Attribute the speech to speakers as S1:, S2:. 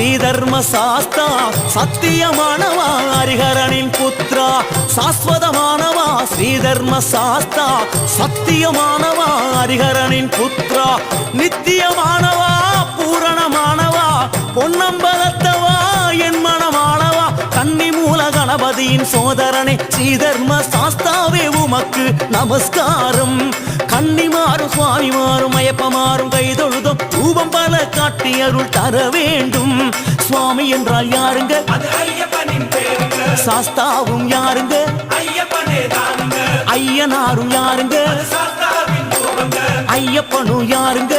S1: ஸ்ரீதர்ம சாஸ்தா சத்தியமானவா ஹரிஹரனின் புத்ரா சாஸ்வதமானவா ஸ்ரீதர்ம சாஸ்தா சத்தியமானவா ஹரிஹரனின் புத்ரா நித்தியமானவா பூரணமானவா பொன்னம்பலத்தவா என் மனமானவா கன்னி மூல கணபதியின் சோதரனே ஸ்ரீதர்ம சாஸ்தாவே உமக்கு நமஸ்காரம் கன்னிமாறும் சுவாமிமாறும் ஐயப்பமாறும் கைதொழுதும் ரூபம் பல காட்டி அருள் தர வேண்டும் சுவாமி என்றால் யாருங்க சாஸ்தாவும் யாருங்க ஐயனாரும் யாருங்க ஐயப்பனும் யாருங்க